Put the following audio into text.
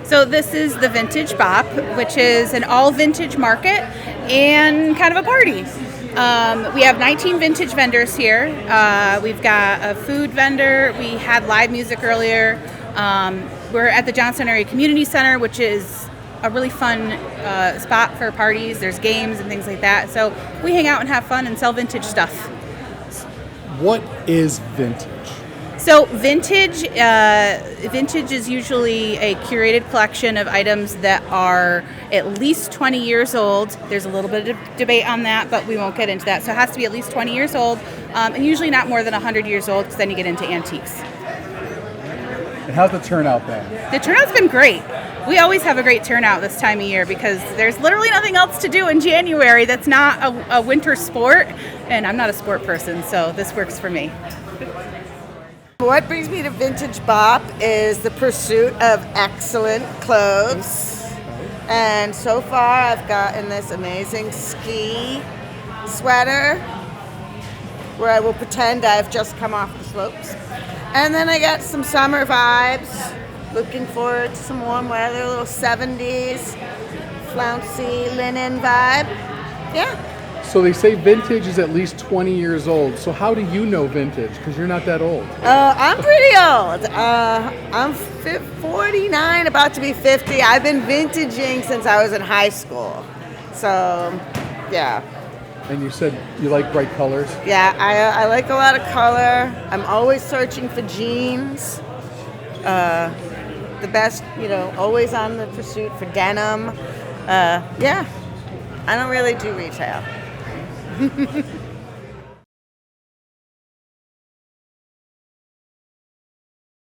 So this is the Vintage Bop, which is an all vintage market and kind of a party. We have 19 vintage vendors here. We've got a food vendor. We had live music earlier. We're at the Johnstown Area Community Center, which is a really fun spot for parties. There's games and things like that. So we hang out and have fun and sell vintage stuff. What is vintage? So vintage is usually a curated collection of items that are at least 20 years old. There's a little bit of debate on that, but we won't get into that. So it has to be at least 20 years old, and usually not more than 100 years old, because then you get into antiques. And how's the turnout been? The turnout's been great. We always have a great turnout this time of year because there's literally nothing else to do in January that's not a winter sport, and I'm not a sport person, so this works for me. What brings me to Vintage Bop is the pursuit of excellent clothes. And so far I've gotten this amazing ski sweater where I will pretend I've just come off the slopes. And then I got some summer vibes. Looking forward to some warm weather, a little 70s, flouncy linen vibe. Yeah. So they say vintage is at least 20 years old. So how do you know vintage? Because you're not that old. I'm pretty old. I'm 49, about to be 50. I've been vintaging since I was in high school. So, yeah. And you said you like bright colors? Yeah, I like a lot of color. I'm always searching for jeans. The best, always on the pursuit for denim. Yeah, I don't really do retail.